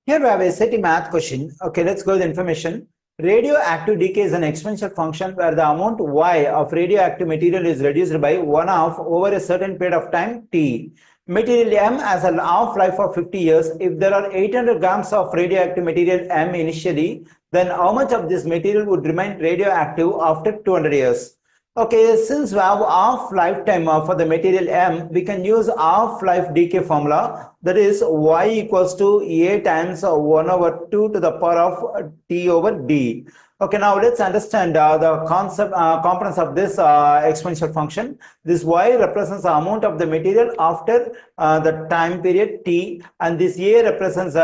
Here we have a SAT math question. Okay, let's go with the information. Radioactive decay is an exponential function where the amount Y of radioactive material is reduced by 1/2 over a certain period of time T. Material M has a half-life of 50 years. If there are 800 grams of radioactive material M initially, then how much of this material would remain radioactive after 200 years? Okay, since we have half lifetime for the material M, we can use half-life decay formula, that is Y equals to A times 1 over 2 to the power of T over D. Okay, now let's understand the concept components of this exponential function. This Y represents the amount of the material after the time period T, and this A represents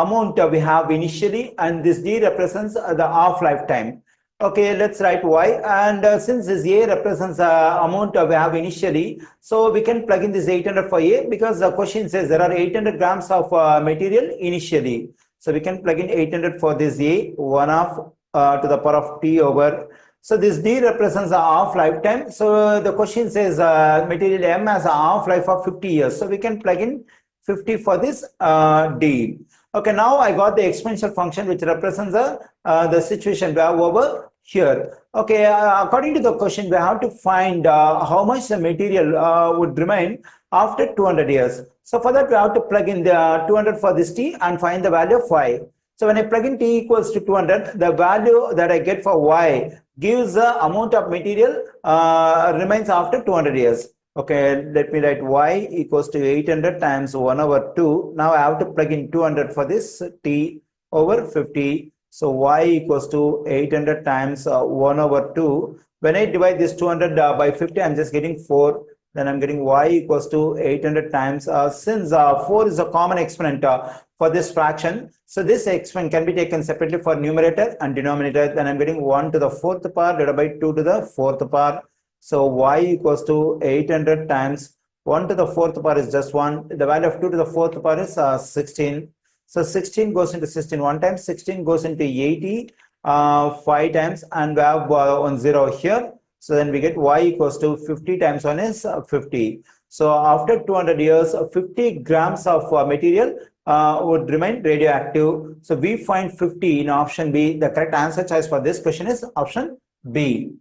amount we have initially, and this D represents the half lifetime. Okay, let's write Y, and since this A represents amount we have initially, so we can plug in this 800 for A, because the question says there are 800 grams of material initially. So we can plug in 800 for this A, 1/2 to the power of T over. So this D represents a half lifetime. So the question says material M has a half life of 50 years. So we can plug in 50 for this D. Okay, now I got the exponential function which represents the situation we have over here. Okay, according to the question, we have to find how much the material would remain after 200 years. So for that, we have to plug in the 200 for this T and find the value of Y. So when I plug in T equals to 200, the value that I get for Y gives the amount of material remains after 200 years. Okay, let me write Y equals to 800 times 1 over 2. Now I have to plug in 200 for this T over 50. So Y equals to 800 times 1 over 2. When I divide this 200 by 50, I'm just getting 4. Then I'm getting Y equals to 800 times, since 4 is a common exponent for this fraction. So this exponent can be taken separately for numerator and denominator. Then I'm getting 1 to the 4th power divided by 2 to the 4th power. So Y equals to 800 times 1 to the 4th power is just 1. The value of 2 to the 4th power is 16. So 16 goes into 16 one time, 16 goes into 80 5 times, and we have 1 0 here. So then we get Y equals to 50 times 1 is 50. So after 200 years, 50 grams of material would remain radioactive. So we find 50 in option B. The correct answer choice for this question is option B.